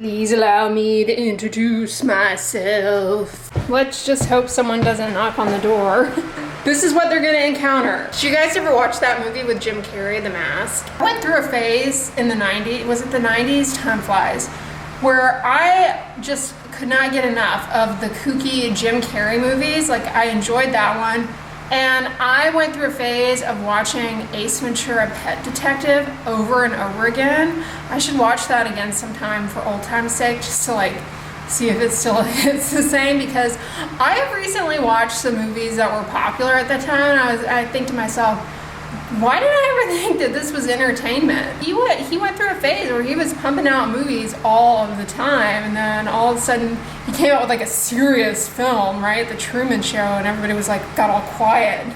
Please allow me to introduce myself. Let's just hope someone doesn't knock on the door. This is what they're gonna encounter. Did you guys ever watch that movie with Jim Carrey, The Mask? I went through a phase in the 90s, was it the 90s? Time flies. Where I just could not get enough of the kooky Jim Carrey movies. Like, I enjoyed that one. And I went through a phase of watching Ace Ventura: Pet Detective over and over again. I should watch that again sometime for old time's sake, just to like see if it still hits the same, because I have recently watched some movies that were popular at the time, and I think to myself, why did I ever think that this was entertainment? He went through a phase where he was pumping out movies all of the time, and then all of a sudden he came out with like a serious film, right? The Truman Show, and everybody was like, got all quiet.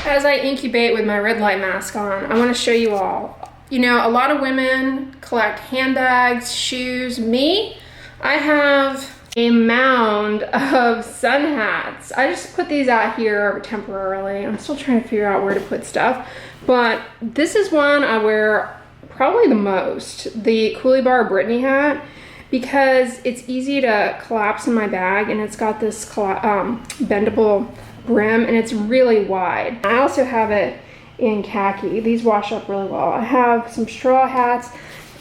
As I incubate with my red light mask on, I want to show you all. You know, a lot of women collect handbags, shoes. Me, I have a mound of sun hats. I just put these out here temporarily. I'm still trying to figure out where to put stuff. But this is one I wear probably the most, the Coolie Bar Brittany hat, because it's easy to collapse in my bag, and it's got this bendable brim, and it's really wide. I also have it in khaki. These wash up really well. I have some straw hats.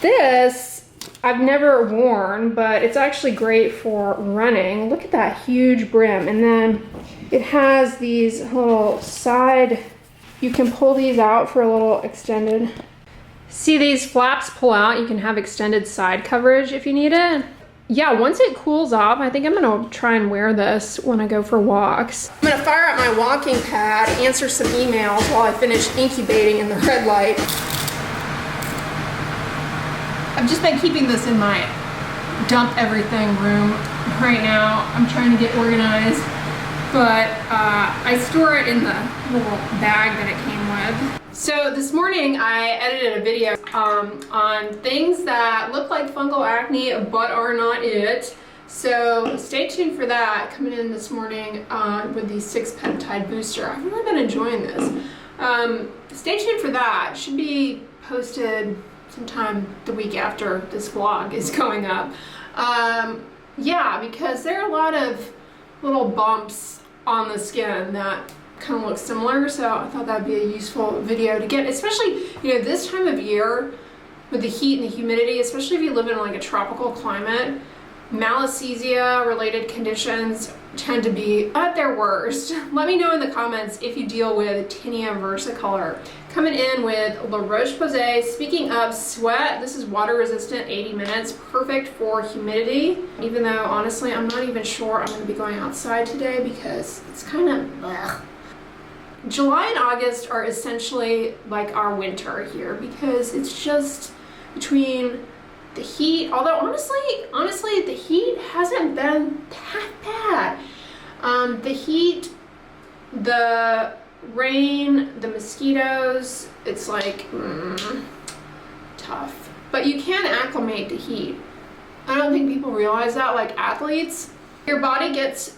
This I've never worn, but it's actually great for running. Look at that huge brim. And then it has these little side, you can pull these out for a little extended. See these flaps pull out, you can have extended side coverage if you need it. Yeah, once it cools off, I think I'm gonna try and wear this when I go for walks. I'm gonna fire up my walking pad, answer some emails while I finish incubating in the red light. I've just been keeping this in my dump everything room right now. I'm trying to get organized, but I store it in the little bag that it came with. So this morning I edited a video on things that look like fungal acne but are not it. So stay tuned for that, coming in this morning with the 6 peptide booster. I've really been enjoying this. Stay tuned for that. It should be posted sometime the week after this vlog is going up. Yeah, because there are a lot of little bumps on the skin that kind of look similar, so I thought that'd be a useful video to get, especially, you know, this time of year with the heat and the humidity, especially if you live in like a tropical climate. Malassezia related conditions tend to be at their worst. Let me know in the comments if you deal with tinea versicolor. Coming in with La Roche-Posay. Speaking of sweat, this is water resistant, 80 minutes, perfect for humidity. Even though honestly, I'm not even sure I'm gonna be going outside today because it's kind of ugh. July and August are essentially like our winter here, because it's just between the heat, although honestly, the heat hasn't been that bad. The heat, the rain, the mosquitoes, it's like tough. But you can acclimate to heat. I don't think people realize that, like athletes. Your body gets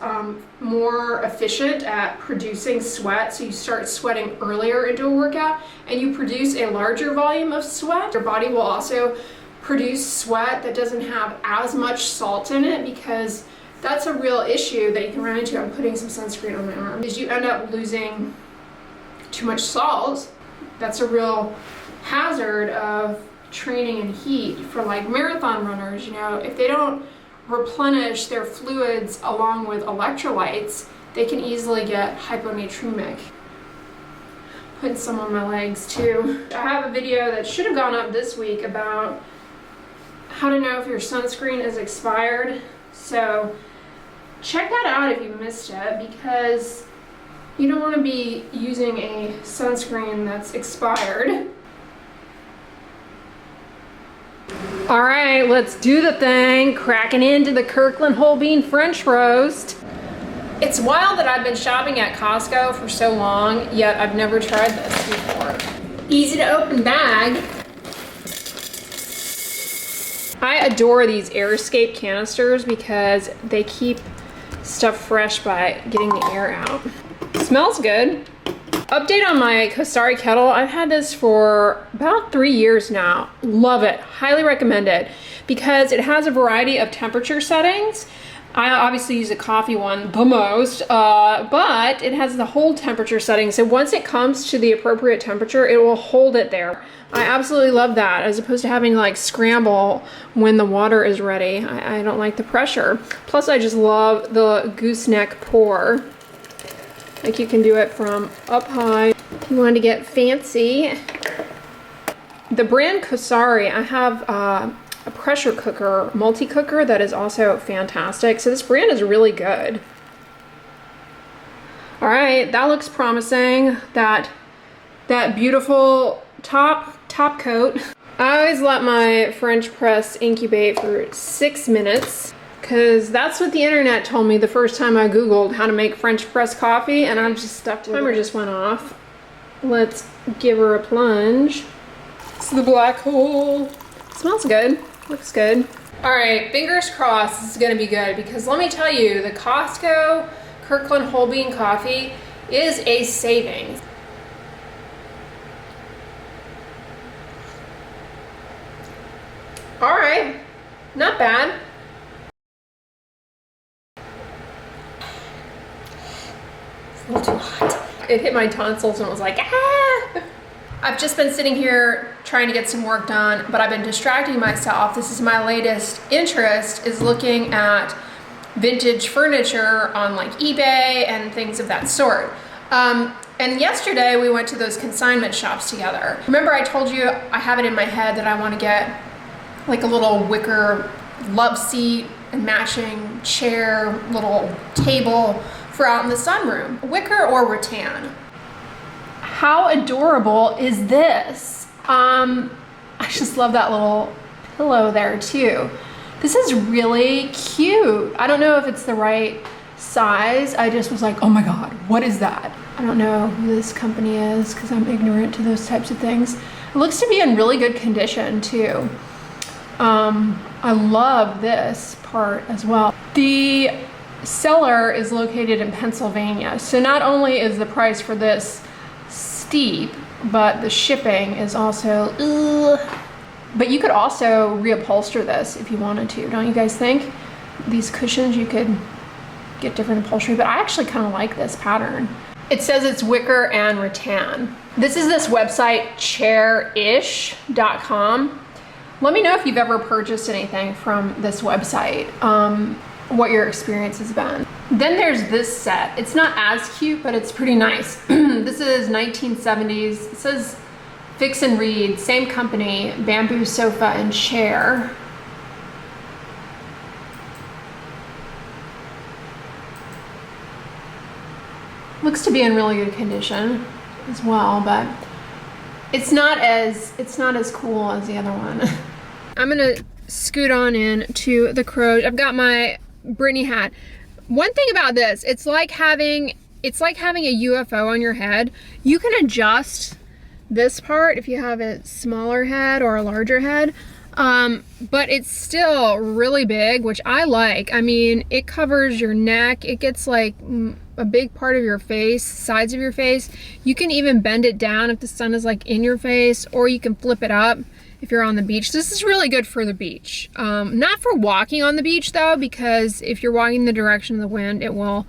more efficient at producing sweat, so you start sweating earlier into a workout, and you produce a larger volume of sweat. Your body will also produce sweat that doesn't have as much salt in it, because that's a real issue that you can run into. I'm putting some sunscreen on my arm. Is you end up losing too much salt. That's a real hazard of training in heat for like marathon runners. You know, if they don't replenish their fluids along with electrolytes, they can easily get hyponatremic. Putting some on my legs too. I have a video that should have gone up this week about how to know if your sunscreen is expired. So check that out if you missed it, because you don't want to be using a sunscreen that's expired. All right, let's do the thing. Cracking into the Kirkland whole bean French roast. It's wild that I've been shopping at Costco for so long, yet I've never tried this before. Easy to open bag. I adore these Airscape canisters because they keep stuff fresh by getting the air out. Smells good. Update on my Kosari kettle. I've had this for about 3 years now. Love it. Highly recommend it because it has a variety of temperature settings. I obviously use a coffee one the most, but it has the whole temperature setting. So once it comes to the appropriate temperature, it will hold it there. I absolutely love that, as opposed to having to like scramble when the water is ready. I don't like the pressure. Plus I just love the gooseneck pour. Like you can do it from up high. If you want to get fancy. The brand Kosari, I have a pressure cooker, multi-cooker that is also fantastic. So this brand is really good. All right, that looks promising. That beautiful top coat. I always let my French press incubate for 6 minutes because that's what the internet told me the first time I Googled how to make French press coffee, and I'm just stuck with it. Timer just went off. Let's give her a plunge. It's the black hole. Smells good. Looks good. All right, fingers crossed this is gonna be good because let me tell you, the Costco Kirkland whole bean coffee is a savings. All right, not bad. It's a little too hot. It hit my tonsils and it was like, ah! I've just been sitting here trying to get some work done, but I've been distracting myself. This is my latest interest, is looking at vintage furniture on like eBay and things of that sort. And yesterday we went to those consignment shops together. Remember I told you I have it in my head that I want to get like a little wicker love seat and matching chair, little table for out in the sunroom. Wicker or rattan. How adorable is this? I just love that little pillow there too. This is really cute. I don't know if it's the right size. I just was like, oh my God, what is that? I don't know who this company is because I'm ignorant to those types of things. It looks to be in really good condition too. I love this part as well. The seller is located in Pennsylvania. So not only is the price for this steep, but the shipping is also, but you could also reupholster this if you wanted to, don't you guys think? These cushions, you could get different upholstery, but I actually kind of like this pattern. It says it's wicker and rattan. This is this website, chairish.com. Let me know if you've ever purchased anything from this website, what your experience has been. Then there's this set. It's not as cute, but it's pretty nice. This is 1970s. It says Fix and Read, same company, bamboo sofa and chair. Looks to be in really good condition as well, but it's not as cool as the other one. I'm gonna scoot on in to the Crow. I've got my Brittany hat. One thing about this, it's like having a UFO on your head. You can adjust this part if you have a smaller head or a larger head, but it's still really big, which I like. I mean, it covers your neck. It gets like a big part of your face, sides of your face. You can even bend it down if the sun is like in your face, or you can flip it up if you're on the beach. This is really good for the beach. Not for walking on the beach though, because if you're walking the direction of the wind, it will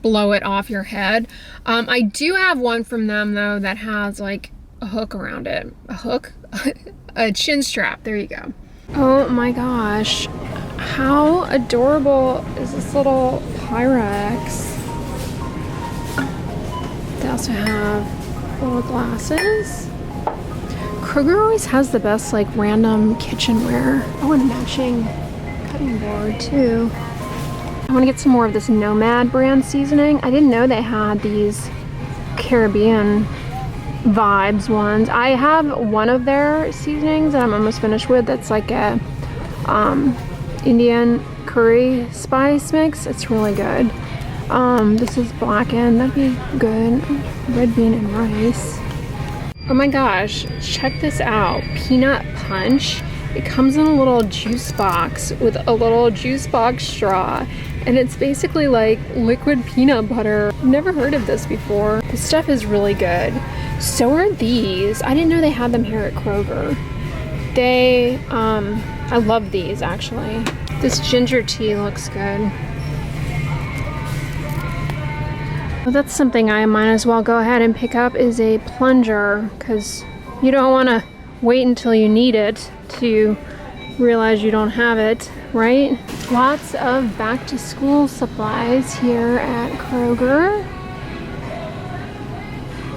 blow it off your head. I do have one from them though that has like a hook around it. A hook? A chin strap. There you go. Oh my gosh. How adorable is this little Pyrex? They also have little glasses. Kroger always has the best like random kitchenware. Oh, and a matching cutting board too. I want to get some more of this Nomad brand seasoning. I didn't know they had these Caribbean vibes ones. I have one of their seasonings that I'm almost finished with. That's like a Indian curry spice mix. It's really good. This is blackened. That'd be good. Red bean and rice. Oh my gosh, check this out. Peanut punch. It comes in a little juice box with a little juice box straw, and it's basically like liquid peanut butter. Never heard of this before. This stuff is really good. So are these. I didn't know they had them here at Kroger. I love these actually. This ginger tea looks good. Well, that's something I might as well go ahead and pick up, is a plunger, because you don't want to wait until you need it to realize you don't have it, right? Lots of back to school supplies here at Kroger.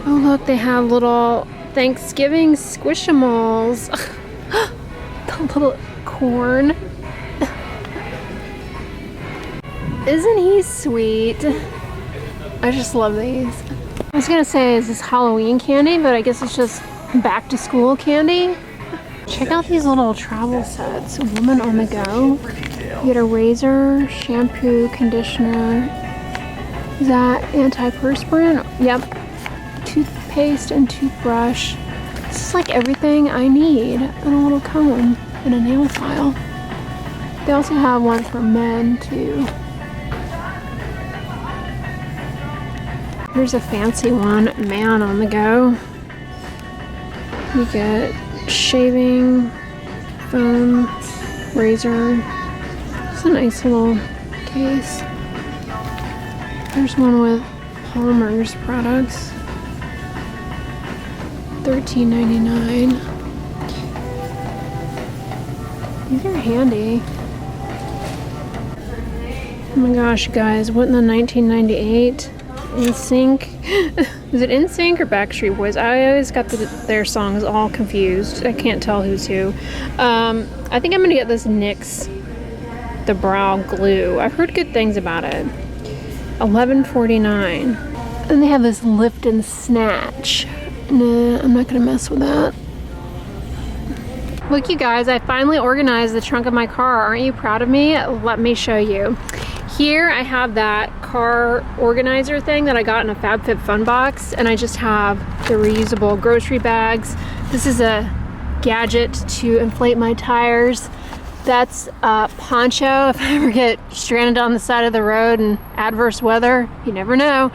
Oh look, they have little Thanksgiving Squishimals. The little corn. Isn't he sweet? I just love these. I was gonna say, is this Halloween candy, but I guess it's just back to school candy. Check out these little travel sets. Woman on the go. You get a razor, shampoo, conditioner. Is that antiperspirant? Yep. Toothpaste and toothbrush. This is like everything I need. And a little comb and a nail file. They also have one for men too. Here's a fancy one. Man on the go. You get shaving foam, razor. It's a nice little case. There's one with Palmer's products. $13.99. These are handy. Oh my gosh, guys, what in the 1998? NSYNC? Is it NSYNC or Backstreet Boys? I always got their songs all confused. I can't tell who's who. I think I'm gonna get this NYX the brow glue. I've heard good things about it. $11.49. And they have this lift and snatch. Nah, I'm not gonna mess with that. Look, you guys, I finally organized the trunk of my car. Aren't you proud of me? Let me show you. Here I have that car organizer thing that I got in a FabFitFun box, and I just have the reusable grocery bags. This is a gadget to inflate my tires. That's a poncho if I ever get stranded on the side of the road in adverse weather. You never know.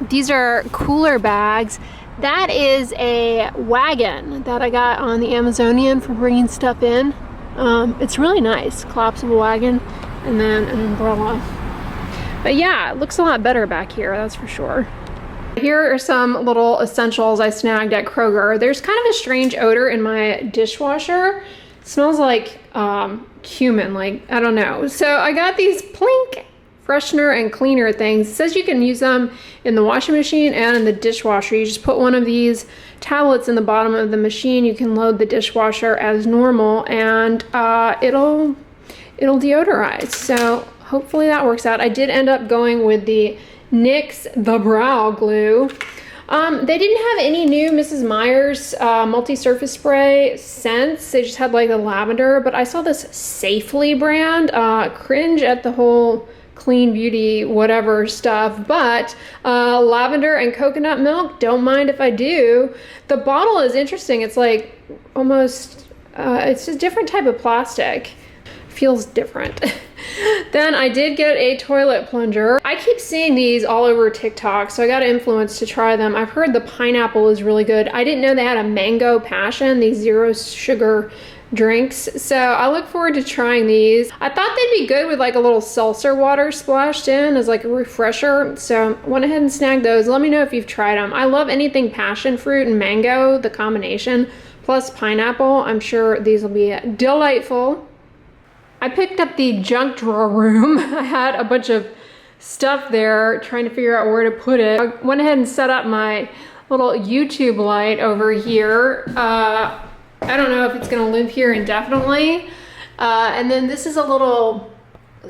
These are cooler bags. That is a wagon that I got on the Amazonian for bringing stuff in. It's really nice, collapsible wagon, and then an umbrella. But yeah, it looks a lot better back here, that's for sure. Here are some little essentials I snagged at Kroger. There's kind of a strange odor in my dishwasher. It smells like cumin, like, I don't know. So I got these Plink freshener and cleaner things. It says you can use them in the washing machine and in the dishwasher. You just put one of these tablets in the bottom of the machine. You can load the dishwasher as normal, and it'll deodorize. So hopefully that works out. I did end up going with the NYX the brow glue. They didn't have any new Mrs. Meyer's multi-surface spray scents. They just had like a lavender, but I saw this Safely brand. Cringe at the whole clean beauty whatever stuff, but lavender and coconut milk, don't mind if I do. The bottle is interesting. It's like almost it's a different type of plastic. Feels different. Then I did get a toilet plunger. I keep seeing these all over TikTok, so I got influenced to try them. I've heard the pineapple is really good. I didn't know they had a mango passion, these zero sugar drinks, so I look forward to trying these. I thought they'd be good with like a little seltzer water splashed in as like a refresher, so I went ahead and snagged those. Let me know if you've tried them. I love anything passion fruit and mango, the combination, plus pineapple. I'm sure these will be delightful. I picked up the junk drawer room. I had a bunch of stuff there trying to figure out where to put it. I went ahead and set up my little YouTube light over here. I don't know if it's gonna live here indefinitely. And then this is a little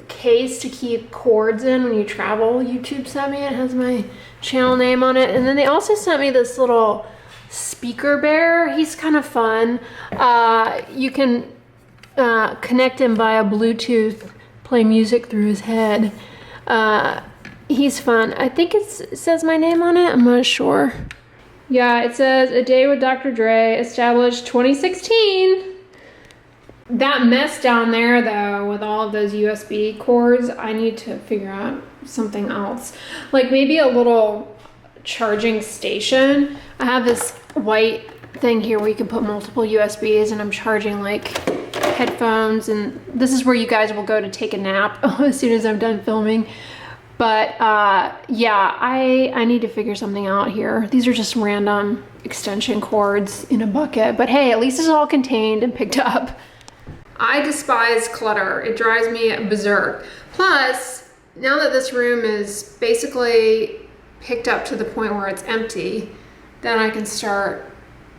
case to keep cords in when you travel. YouTube sent me, it has my channel name on it. And then they also sent me this little speaker bear. He's kind of fun. You can connect him via Bluetooth, play music through his head. He's fun. I think it says my name on it, I'm not sure. Yeah, it says A Day with Dr. Dray, established 2016. That mess down there though, with all of those USB cords, I need to figure out something else. Like maybe a little charging station. I have this white thing here where you can put multiple USBs, and I'm charging like headphones, and this is where you guys will go to take a nap as soon as I'm done filming. But yeah, I need to figure something out here. These are just random extension cords in a bucket, but hey, at least it's all contained and picked up. I despise clutter. It drives me berserk. Plus, now that this room is basically picked up to the point where it's empty, then I can start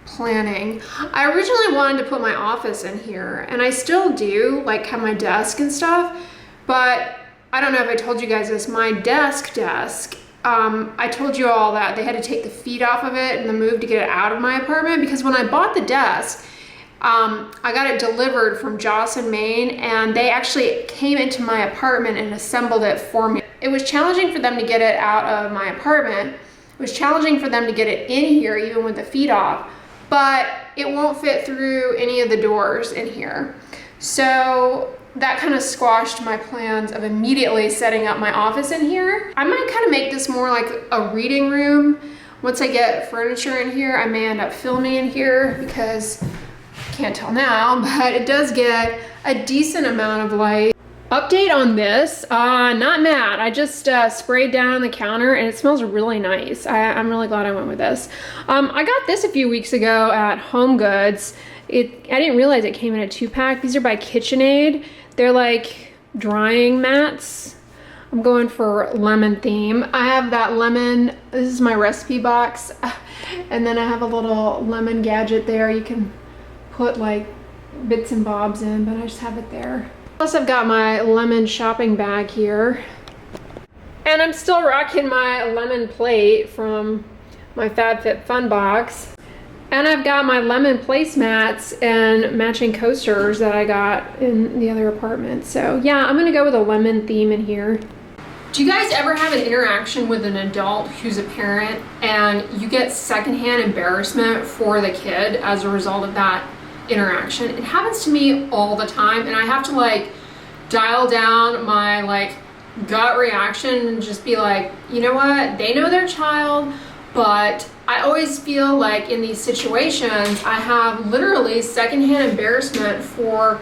planning. I originally wanted to put my office in here, and I still do, like have my desk and stuff, but I don't know if I told you guys this, my desk, I told you all that they had to take the feet off of it and the move to get it out of my apartment, because when I bought the desk, I got it delivered from Joslin, Maine, and they actually came into my apartment and assembled it for me. It was challenging for them to get it out of my apartment. It was challenging for them to get it in here, even with the feet off, but it won't fit through any of the doors in here. So that kind of squashed my plans of immediately setting up my office in here. I might kind of make this more like a reading room. Once I get furniture in here, I may end up filming in here, because I can't tell now, but it does get a decent amount of light. Update on this, not mad. I just sprayed down on the counter and it smells really nice. I'm really glad I went with this. I got this a few weeks ago at Home Goods. I didn't realize it came in a 2-pack. These are by KitchenAid. They're like drying mats. I'm going for lemon theme. I have that lemon, this is my recipe box. And then I have a little lemon gadget there. You can put like bits and bobs in, but I just have it there. Plus I've got my lemon shopping bag here. And I'm still rocking my lemon plate from my FabFitFun box. And I've got my lemon placemats and matching coasters that I got in the other apartment. So yeah, I'm gonna go with a lemon theme in here. Do you guys ever have an interaction with an adult who's a parent and you get secondhand embarrassment for the kid as a result of that interaction? It happens to me all the time, and I have to like dial down my like gut reaction and just be like, you know what, they know their child, but I always feel like in these situations I have literally secondhand embarrassment for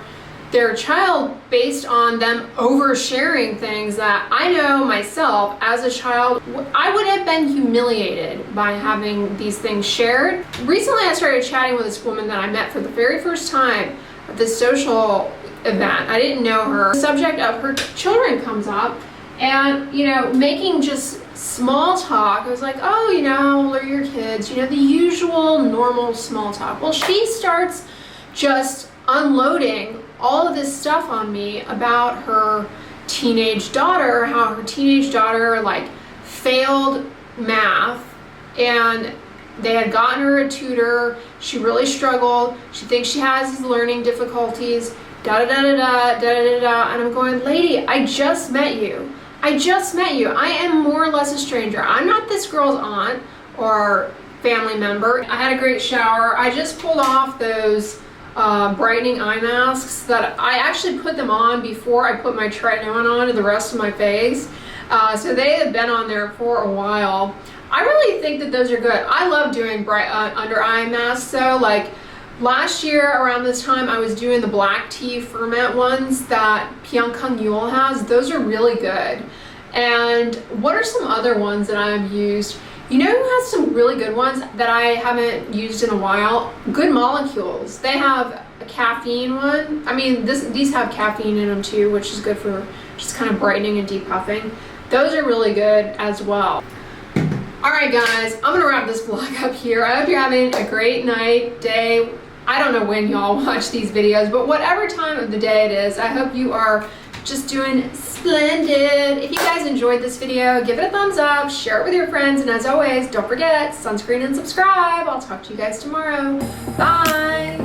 their child based on them oversharing things that I know myself as a child I would have been humiliated by having these things shared. Recently I started chatting with this woman that I met for the very first time at this social event. I didn't know her. The subject of her children comes up, and you know, making just small talk. I was like, oh, you know, how old are your kids? You know, the usual normal small talk. Well, she starts just unloading all of this stuff on me about her teenage daughter, how her teenage daughter like failed math, and they had gotten her a tutor. She really struggled. She thinks she has these learning difficulties, da da da da da da da da. And I'm going, lady, I just met you. I just met you. I am more or less a stranger. I'm not this girl's aunt or family member. I had a great shower. I just pulled off those brightening eye masks that I actually put them on before I put my tretinoin on to the rest of my face. So they have been on there for a while. I really think that those are good. I love doing bright under eye masks though. Like last year around this time I was doing the black tea ferment ones that Pyongkang Yule has. Those are really good. And what are some other ones that I've used? You know who has some really good ones that I haven't used in a while? Good Molecules. They have a caffeine one. I mean, these have caffeine in them too, which is good for just kind of brightening and depuffing. Those are really good as well. All right, guys, I'm gonna wrap this vlog up here. I hope you're having a great night, day. I don't know when y'all watch these videos, but whatever time of the day it is, I hope you are just doing splendid. If you guys enjoyed this video, give it a thumbs up, share it with your friends, and as always, don't forget, sunscreen and subscribe. I'll talk to you guys tomorrow. Bye.